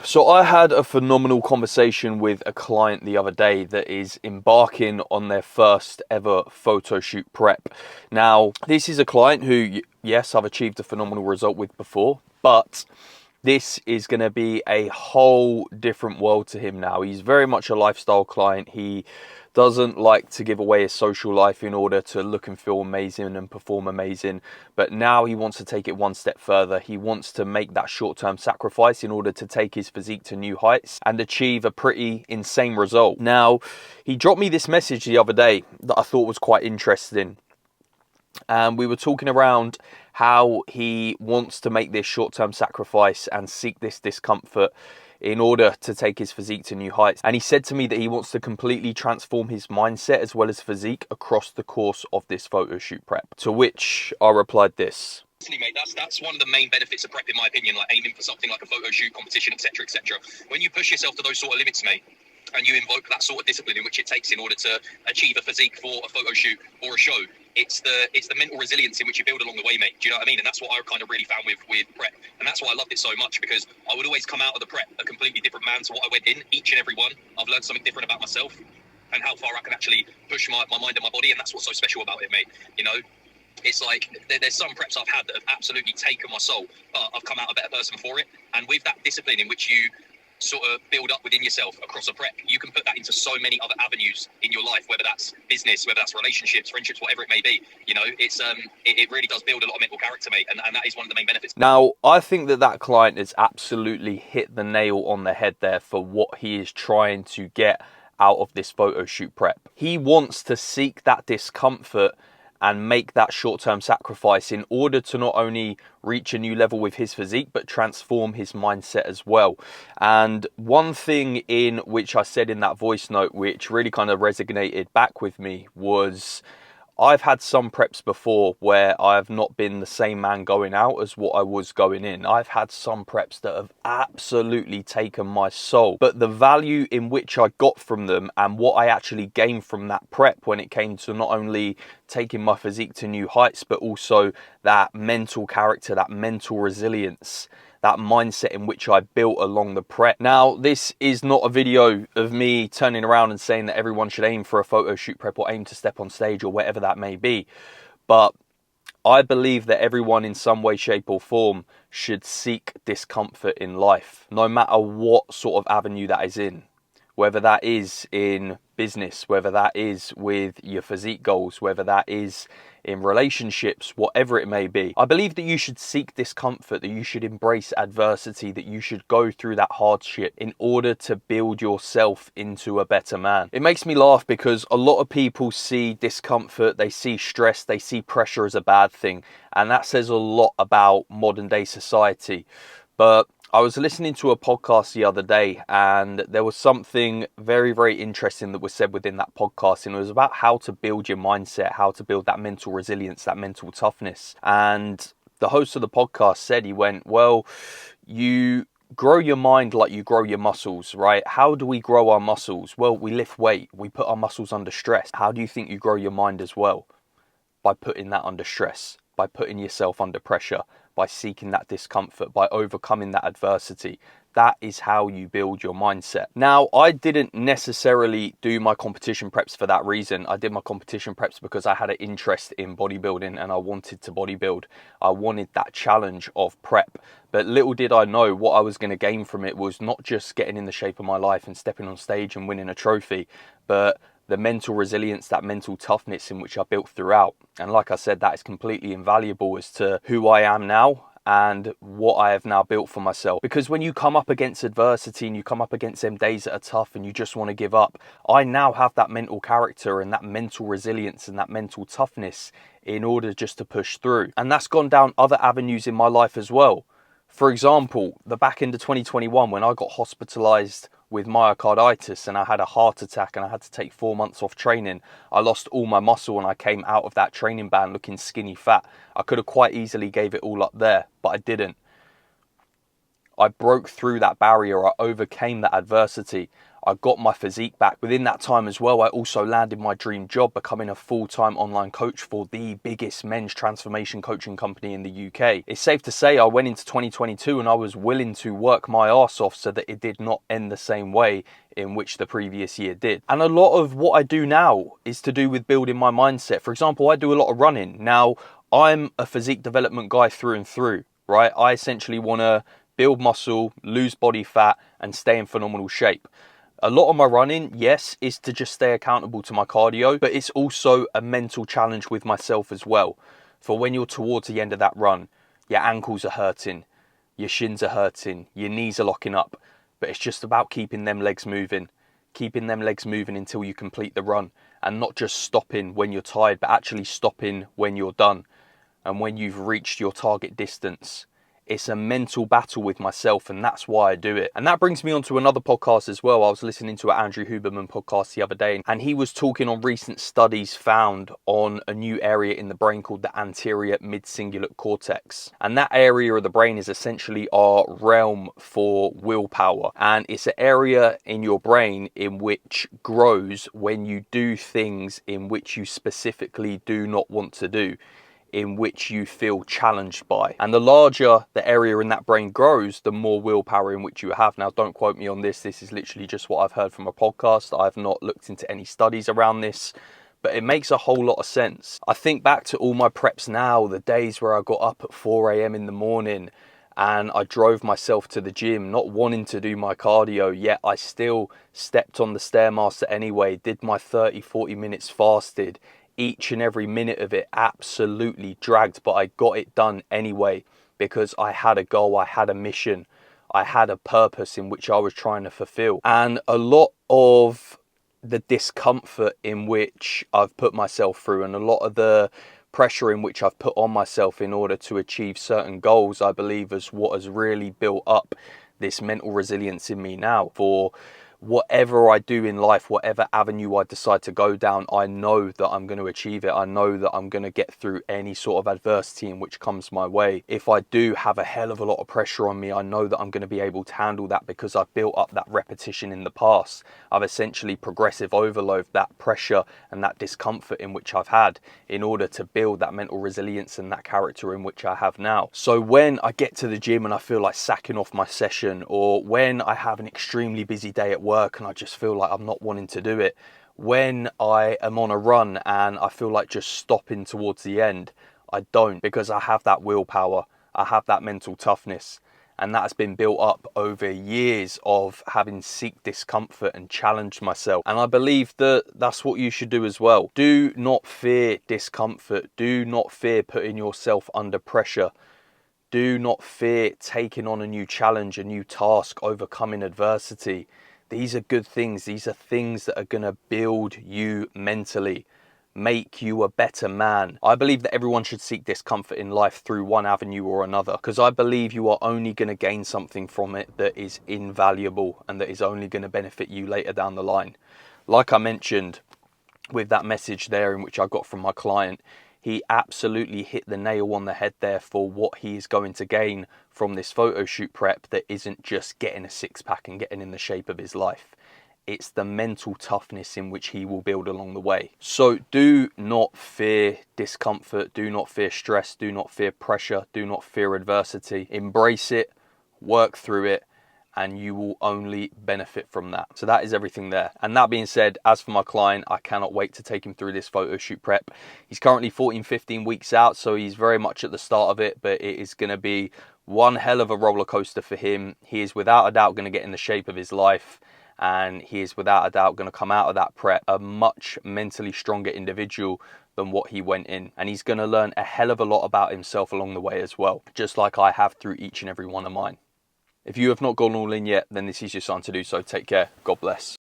So I had a phenomenal conversation with a client the other day that is embarking on their first ever photo shoot prep. Now, this is a client who, yes, I've achieved a phenomenal result with before, but this is going to be a whole different world to him now. He's very much a lifestyle client. He doesn't like to give away his social life in order to look and feel amazing and perform amazing. But now he wants to take it one step further. He wants to make that short-term sacrifice in order to take his physique to new heights and achieve a pretty insane result. Now, he dropped me this message the other day that I thought was quite interesting. And we were talking around how he wants to make this short-term sacrifice and seek this discomfort in order to take his physique to new heights. And he said to me that he wants to completely transform his mindset as well as physique across the course of this photo shoot prep. To which I replied this. Mate, that's one of the main benefits of prep, in my opinion, like aiming for something like a photo shoot competition, etc., etc. When you push yourself to those sort of limits, mate, and you invoke that sort of discipline in which it takes in order to achieve a physique for a photo shoot or a show, it's the mental resilience in which you build along the way, mate. Do you know what I mean? And that's what I kind of really found with prep. And that's why I loved it so much, because I would always come out of the prep a completely different man to what I went in. Each and every one, I've learned something different about myself and how far I can actually push my mind and my body. And that's what's so special about it, mate. You know, it's like there's some preps I've had that have absolutely taken my soul, but I've come out a better person for it. And with that discipline in which you sort of build up within yourself across a prep, you can put that into so many other avenues in your life, whether that's business, whether that's relationships, friendships, whatever it may be. You know, it really does build a lot of mental character, mate, and that is one of the main benefits. Now, I think that client has absolutely hit the nail on the head there for what he is trying to get out of this photo shoot prep. He wants to seek that discomfort and make that short-term sacrifice in order to not only reach a new level with his physique, but transform his mindset as well. And one thing in which I said in that voice note, which really kind of resonated back with me, was I've had some preps before where I've not been the same man going out as what I was going in. I've had some preps that have absolutely taken my soul, but the value in which I got from them and what I actually gained from that prep when it came to not only taking my physique to new heights, but also that mental character, that mental resilience, that mindset in which I built along the prep. Now, this is not a video of me turning around and saying that everyone should aim for a photo shoot prep or aim to step on stage or whatever that may be. But I believe that everyone in some way, shape or form should seek discomfort in life, no matter what sort of avenue that is in. Whether that is in business, whether that is with your physique goals, whether that is in relationships, whatever it may be. I believe that you should seek discomfort, that you should embrace adversity, that you should go through that hardship in order to build yourself into a better man. It makes me laugh because a lot of people see discomfort, they see stress, they see pressure as a bad thing. And that says a lot about modern day society. But I was listening to a podcast the other day and there was something very, very interesting that was said within that podcast, and it was about how to build your mindset, how to build that mental resilience, that mental toughness. And the host of the podcast said, he went, well, you grow your mind like you grow your muscles, right? How do we grow our muscles? Well, we lift weight, we put our muscles under stress. How do you think you grow your mind as well? By putting that under stress, by putting yourself under pressure, by seeking that discomfort, by overcoming that adversity. That is how you build your mindset. Now, I didn't necessarily do my competition preps for that reason. I did my competition preps because I had an interest in bodybuilding and I wanted to bodybuild. I wanted that challenge of prep. But little did I know what I was going to gain from it was not just getting in the shape of my life and stepping on stage and winning a trophy, but the mental resilience, that mental toughness in which I built throughout. And like I said, that is completely invaluable as to who I am now and what I have now built for myself. Because when you come up against adversity and you come up against them days that are tough and you just want to give up, I now have that mental character and that mental resilience and that mental toughness in order just to push through. And that's gone down other avenues in my life as well. For example, the back end of 2021 when I got hospitalized with myocarditis and I had a heart attack and I had to take 4 months off training, I lost all my muscle and I came out of that training band looking skinny fat. I could have quite easily gave it all up there, but I didn't. I broke through that barrier. I overcame that adversity. I got my physique back. Within that time as well, I also landed my dream job, becoming a full-time online coach for the biggest men's transformation coaching company in the UK. It's safe to say I went into 2022 and I was willing to work my arse off so that it did not end the same way in which the previous year did. And a lot of what I do now is to do with building my mindset. For example, I do a lot of running. Now, I'm a physique development guy through and through, right? I essentially want to build muscle, lose body fat, and stay in phenomenal shape. A lot of my running, yes, is to just stay accountable to my cardio, but it's also a mental challenge with myself as well. For when you're towards the end of that run, your ankles are hurting, your shins are hurting, your knees are locking up, but it's just about keeping them legs moving until you complete the run, and not just stopping when you're tired, but actually stopping when you're done and when you've reached your target distance. It's a mental battle with myself, and that's why I do it. And that brings me on to another podcast as well. I was listening to an Andrew Huberman podcast the other day, and he was talking on recent studies found on a new area in the brain called the anterior mid-cingulate cortex. And that area of the brain is essentially our realm for willpower. And it's an area in your brain in which grows when you do things in which you specifically do not want to do, in which you feel challenged by. And the larger the area in that brain grows, the more willpower in which you have. Now, don't quote me on this. This is literally just what I've heard from a podcast. I've not looked into any studies around this, but it makes a whole lot of sense. I think back to all my preps now, the days where I got up at 4 a.m. in the morning and I drove myself to the gym, not wanting to do my cardio, yet I still stepped on the Stairmaster anyway, did my 30-40 minutes fasted. Each and every minute of it absolutely dragged, but I got it done anyway because I had a goal, I had a mission, I had a purpose in which I was trying to fulfill. And a lot of the discomfort in which I've put myself through and a lot of the pressure in which I've put on myself in order to achieve certain goals, I believe is what has really built up this mental resilience in me now. For whatever I do in life, whatever avenue I decide to go down, I know that I'm going to achieve it. I know that I'm going to get through any sort of adversity in which comes my way. If I do have a hell of a lot of pressure on me, I know that I'm going to be able to handle that because I've built up that repetition in the past. I've essentially progressive overload that pressure and that discomfort in which I've had in order to build that mental resilience and that character in which I have now. So when I get to the gym and I feel like sacking off my session, or when I have an extremely busy day at work and I just feel like I'm not wanting to do it, when I am on a run and I feel like just stopping towards the end, I don't, because I have that willpower, I have that mental toughness, and that has been built up over years of having seek discomfort and challenged myself. And I believe that that's what you should do as well. Do not fear discomfort. Do not fear putting yourself under pressure. Do not fear taking on a new challenge, a new task, overcoming adversity. These are good things. These are things that are going to build you mentally, make you a better man. I believe that everyone should seek discomfort in life through one avenue or another, because I believe you are only going to gain something from it that is invaluable and that is only going to benefit you later down the line. Like I mentioned with that message there in which I got from my client, he absolutely hit the nail on the head there for what he is going to gain from this photo shoot prep that isn't just getting a six-pack and getting in the shape of his life. It's the mental toughness in which he will build along the way. So do not fear discomfort, do not fear stress, do not fear pressure, do not fear adversity. Embrace it, work through it, and you will only benefit from that. So that is everything there. And that being said, as for my client, I cannot wait to take him through this photo shoot prep. He's currently 14-15 weeks out, so he's very much at the start of it, but it is going to be one hell of a roller coaster for him. He is without a doubt going to get in the shape of his life, and he is without a doubt going to come out of that prep a much mentally stronger individual than what he went in. And he's going to learn a hell of a lot about himself along the way as well, just like I have through each and every one of mine. If you have not gone all in yet, then this is your sign to do so. Take care. God bless.